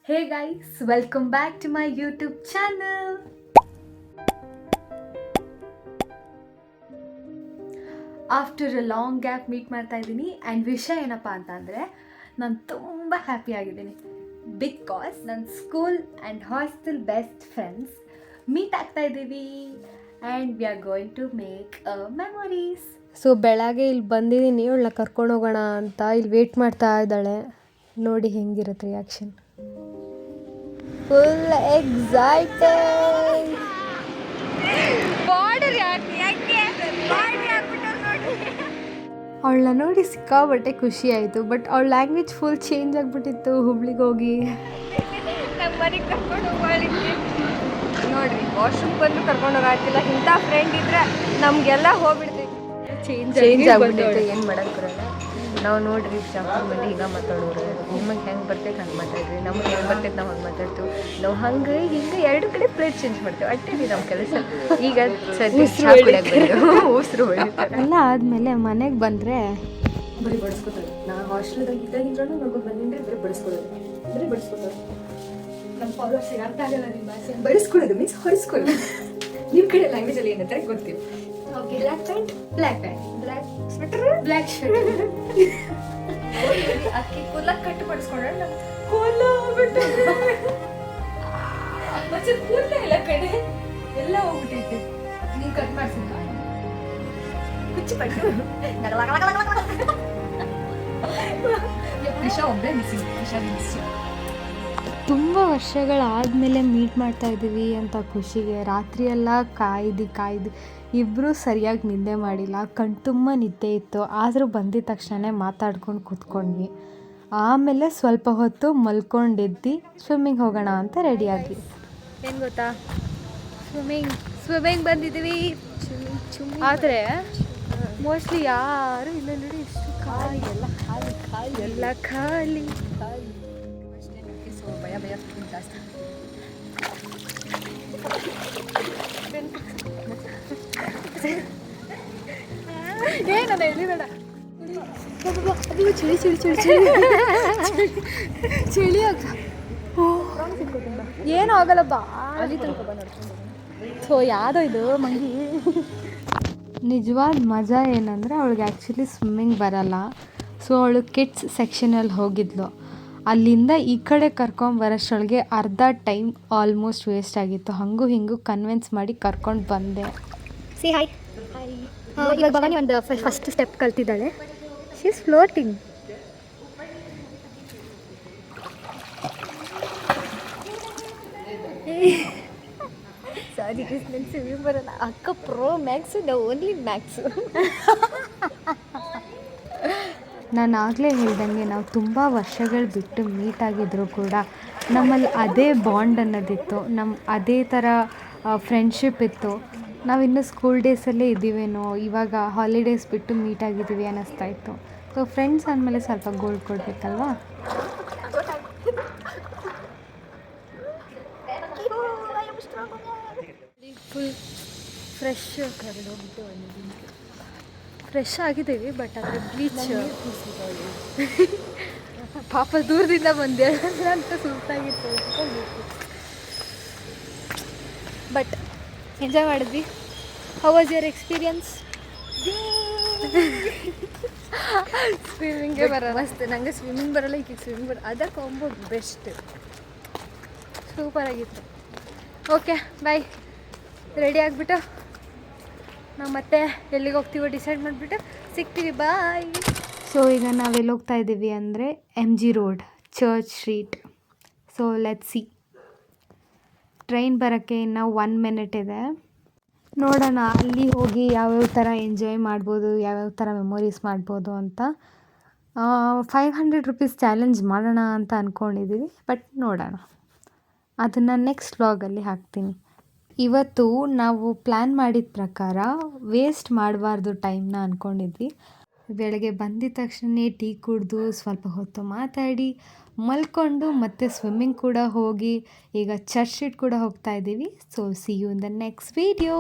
Hey guys, welcome back to my YouTube channel. After a long gap meet ಮಾಡ್ತಾ ಇದ್ದೀನಿ and ವಿಷಯ ಏನಪ್ಪ ಅಂತಂದರೆ ನಾನು ತುಂಬ ಹ್ಯಾಪಿ ಆಗಿದ್ದೀನಿ ಬಿಕಾಸ್ ನನ್ನ school and hostel best friends meet ಆಗ್ತಾ ಇದ್ದೀವಿ and we are going to make memories. So ಬೆಳಗ್ಗೆ ಇಲ್ಲಿ ಬಂದಿದ್ದೀನಿ ಇವಳನ್ನ ಕರ್ಕೊಂಡು ಹೋಗೋಣ ಅಂತ ಇಲ್ಲಿ ವೇಟ್ ಮಾಡ್ತಾ ಇದ್ದಾಳೆ. ನೋಡಿ ಹೆಂಗಿರುತ್ತೆ ರಿಯಾಕ್ಷನ್. Full excited. ಅವಳನ್ನ ನೋಡಿ ಸಿಕ್ಕಾಬಟ್ಟೆ ಖುಷಿ ಆಯಿತು. ಬಟ್ ಅವಳ ಲ್ಯಾಂಗ್ವೇಜ್ ಫುಲ್ ಚೇಂಜ್ ಆಗಿಬಿಟ್ಟಿತ್ತು ಹುಬ್ಳಿಗೆ ಹೋಗಿ. ನಮ್ಮ ಮನೆಗೆ ಕರ್ಕೊಂಡು ಹೋಗ್ಲಿಕ್ಕೆ ನೋಡ್ರಿ ವಾಶ್ರೂಮ್ ಬಂದು ಕರ್ಕೊಂಡು ಹೋಗಾತಿಲ್ಲ. ಇಂಥ ಫ್ರೆಂಡ್ ಇದ್ರೆ ನಮಗೆಲ್ಲ ಹೋಗ್ಬಿಡ್ತೈತಿ. ಚೇಂಜ್ ಆಗ್ಬಿಟ್ಟೈತೆ, ಏನು ಮಾಡಕ್ಕೆ ಬರಲ್ಲ. ನಾವು ನೋಡ್ರಿ ಶಾಪಿಂಗ್ ಮಂದಿ ಈಗ ಮಾತಾಡೋರು, ನಿಮಗೆ ಹೆಂಗೆ ಬರ್ತೈತೆ ಹಂಗೆ ಮಾತಾಡ್ರಿ, ನಮಗೆ ಹೆಂಗೆ ಬರ್ತೈತೆ ನಾವು ಹಂಗೆ ಮಾತಾಡ್ತೀವಿ. ನಾವು ಹಂಗೆ ಹಿಂಗೆ ಎರಡು ಕಡೆ ಪ್ಲೇಟ್ ಚೇಂಜ್ ಮಾಡ್ತೀವಿ. ಅಟ್ಟೇಲಿ ನಮ್ಮ ಕೆಲಸ. ಈಗ ಉಸಿರು ಹೊಳಿತಾರೆ ಎಲ್ಲ ಆದಮೇಲೆ ಮನೆಗೆ ಬಂದರೆ ಬರೀ ಬಡಿಸ್ಕೊತಾರೆ. ನಾನು ಹಾಸ್ಟೆಲ್ದಾಗ ಇದ್ದಾಗಿಂದ್ರೂ ನೋಡ್ಕೊಂಡು ಬಂದಿದ್ರೆ ಬರೀ ಬಡಿಸ್ಕೊಳ್ಳೋದು, ಬರೀ ಬಡಿಸ್ಕೊತಾರೆ. ನಮ್ಮ ಫಾಲೋವರ್ಸಿಗೆ ಅರ್ಥ ಆಗಲ್ಲ ನಿಮ್ಮ ಭಾಷೆ. ಬಡಿಸ್ಕೊಳ್ಳೋದು ಮೀನ್ಸ್ ಹೊರಿಸ್ಕೊಳ್ಳೋದು. ನಿಮ್ಮ ಕಡೆ ಲ್ಯಾಂಗ್ವೇಜಲ್ಲಿ ಏನಂತಾರೆ ಗೊತ್ತಿಲ್ಲ. Okay, black pant, black sweater, black shirt. ಅಕ್ಕಿ ಕೂಲ ಕಟ್ಟು ಬಡಿಸ್ಕೊಂಡ್ರೆ ನಮ್ಮ ಕೂಲ ಹೋಗ್ಬಿಟ್ಟು ಮತ್ತೆ ಕೂಲ ಎಲ್ಲ ಕಡೆ ಎಲ್ಲ ಹೋಗ್ಬಿಟ್ಟೈತೆ. ನೀವು ಕಟ್ ಮಾಡ್ಸಿದ್ದ ಕುಚ್ಚಿಪಟ್ಟು ನಿಶಾ ಒಬ್ಬರೇ ಮಿಸ್ಸಿಂಗ್. ತುಂಬ ವರ್ಷಗಳಾದಮೇಲೆ ಮೀಟ್ ಮಾಡ್ತಾ ಇದ್ದೀವಿ ಅಂತ ಖುಷಿಗೆ ರಾತ್ರಿಯೆಲ್ಲ ಕಾಯ್ದು ಇಬ್ಬರೂ ಸರಿಯಾಗಿ ನಿದ್ದೆ ಮಾಡಿಲ್ಲ. ಕಣ್ತುಂಬ ನಿದ್ದೆ ಇತ್ತು. ಆದರೂ ಬಂದಿದ ತಕ್ಷಣ ಮಾತಾಡ್ಕೊಂಡು ಕೂತ್ಕೊಂಡ್ವಿ. ಆಮೇಲೆ ಸ್ವಲ್ಪ ಹೊತ್ತು ಮಲ್ಕೊಂಡಿದ್ದು ಸ್ವಿಮ್ಮಿಂಗ್ ಹೋಗೋಣ ಅಂತ ರೆಡಿ ಆದ್ವಿ. ಏನು ಗೊತ್ತಾ, ಸ್ವಿಮ್ಮಿಂಗ್ ಬಂದಿದ್ದೀವಿ. ಆದರೆ ಮೋಸ್ಟ್ಲಿ ಯಾರು ಇಲ್ಲ ನೋಡಿ. ಎಷ್ಟು ಖಾಲಿ, ಎಲ್ಲ ಖಾಲಿ. ಸೊ ಭಯ ಜಾಸ್ತಿ. ಏನದ ಎಳಿಬೇಡ. ಚಳಿ ಚಳಿ ಚಳಿ ಚಳಿ ಚಳಿ ಆಗ ಏನೂ ಆಗಲ್ಲ ಬಾ. ಸೊ ಯಾವುದೋ ಇದು ಮಂಗಿ. ನಿಜವಾದ ಮಜಾ ಏನಂದರೆ ಅವಳಿಗೆ ಆ್ಯಕ್ಚುಲಿ ಸ್ವಿಮ್ಮಿಂಗ್ ಬರಲ್ಲ. ಸೊ ಅವಳು ಕಿಡ್ಸ್ ಸೆಕ್ಷನಲ್ಲಿ ಹೋಗಿದ್ಲು. ಅಲ್ಲಿಂದ ಈ ಕಡೆ ಕರ್ಕೊಂಬರೋಷ್ಟೊಳಗೆ ಅರ್ಧ ಟೈಮ್ ಆಲ್ಮೋಸ್ಟ್ ವೇಸ್ಟ್ ಆಗಿತ್ತು. ಹಾಗೂ ಹಿಂಗೂ ಕನ್ವಿನ್ಸ್ ಮಾಡಿ ಕರ್ಕೊಂಡು ಬಂದೆ. Say hi. ಇವಾಗ ಭವಾನಿ ಒಂದು ಫಸ್ಟ್ ಸ್ಟೆಪ್ ಕಲ್ತಿದ್ದಾಳೆ. She is floating. ಸಾರಿ ನನ್ನ ಸ್ವಿಮ್ಮಿಂಗ್ ಬರಲ್ಲ. ಅಕ್ಕ ಪ್ರೋ ಮ್ಯಾಕ್ಸು, ನಾವು ಓನ್ಲಿ ಮ್ಯಾಕ್ಸು. ನಾನು ಆಗಲೇ ಹೇಳ್ದಂಗೆ ನಾವು ತುಂಬ ವರ್ಷಗಳು ಬಿಟ್ಟು ಮೀಟ್ ಆಗಿದ್ದರೂ ಕೂಡ ನಮ್ಮಲ್ಲಿ ಅದೇ ಬಾಂಡ್ ಅನ್ನೋದಿತ್ತು. ಅದೇ ಥರ ಫ್ರೆಂಡ್ಶಿಪ್ ಇತ್ತು. ನಾವಿನ್ನೂ ಸ್ಕೂಲ್ ಡೇಸಲ್ಲೇ ಇದ್ದೀವೇನೋ, ಇವಾಗ ಹಾಲಿಡೇಸ್ ಬಿಟ್ಟು ಮೀಟ್ ಆಗಿದ್ದೀವಿ ಅನ್ನಿಸ್ತಾ ಇತ್ತು. ಸೊ ಫ್ರೆಂಡ್ಸ್ ಅಂದಮೇಲೆ ಸ್ವಲ್ಪ ಗೋಲ್ಡ್ ಕೊಡಬೇಕಲ್ವಾ. ಫುಲ್ ಫ್ರೆಶ್ ಆಗಿದ್ದೀವಿ. ಬಟ್ ಆದರೆ ಬ್ಲೀಚ್ ಪಾಪ ದೂರದಿಂದ ಬಂದೆ ಅಂತ ಸುಸ್ತಾಗಿತ್ತು. ಬಟ್ ಎಂಜಾಯ್ ಮಾಡಿದ್ವಿ. How was your experience? ಸ್ವಿಮ್ಮಿಂಗೇ ಬರಲ್ಲ. ಮಸ್ತ್. ನನಗೆ ಸ್ವಿಮ್ಮಿಂಗ್ ಬರಲ್ಲ, ಈಗ ಸ್ವಿಮ್ಮಿಂಗ್ ಬರಲ್ಲ. ಅದ ಕಾಂಬೋ ಬೆಸ್ಟ್. ಸೂಪರಾಗಿತ್ತು. Okay bye. ರೆಡಿ ಆಗಿಬಿಟ್ಟು ನಾವು ಮತ್ತೆ ಎಲ್ಲಿಗೆ ಹೋಗ್ತೀವೋ ಡಿಸೈಡ್ ಮಾಡಿಬಿಟ್ಟು ಸಿಗ್ತೀವಿ. ಬಾಯ್. ಸೊ ಈಗ ನಾವೆಲ್ಲಿ ಹೋಗ್ತಾ ಇದ್ದೀವಿ ಅಂದರೆ MG road, church street. So let's see. Train ಬರೋಕ್ಕೆ ಇನ್ನು 1 ಮಿನಿಟ್ ಇದೆ. ನೋಡೋಣ ಅಲ್ಲಿ ಹೋಗಿ ಯಾವ್ಯಾವ ಥರ ಎಂಜಾಯ್ ಮಾಡ್ಬೋದು, ಯಾವ್ಯಾವ ಥರ ಮೆಮೊರೀಸ್ ಮಾಡ್ಬೋದು ಅಂತ. 500 ರೂಪೀಸ್ ಚಾಲೆಂಜ್ ಮಾಡೋಣ ಅಂತ ಅಂದ್ಕೊಂಡಿದ್ದೀವಿ. ಬಟ್ ನೋಡೋಣ, ಅದನ್ನು ನೆಕ್ಸ್ಟ್ ವ್ಲಾಗಲ್ಲಿ ಹಾಕ್ತೀನಿ. ಇವತ್ತು ನಾವು ಪ್ಲ್ಯಾನ್ ಮಾಡಿದ ಪ್ರಕಾರ ವೇಸ್ಟ್ ಮಾಡಬಾರ್ದು ಟೈಮ್ನ ಅಂದ್ಕೊಂಡಿದ್ವಿ. ಬೆಳಗ್ಗೆ ಬಂದಿದ ತಕ್ಷಣ ಟೀ ಕುಡಿದು ಸ್ವಲ್ಪ ಹೊತ್ತು ಮಾತಾಡಿ ಮಲ್ಕೊಂಡು ಮತ್ತೆ ಸ್ವಿಮ್ಮಿಂಗ್ ಕೂಡ ಹೋಗಿ ಈಗ ಚರ್ಚ್ ಸ್ಟ್ರೀಟ್ ಕೂಡ ಹೋಗ್ತಾ ಇದ್ದೀವಿ. So see you in the next video.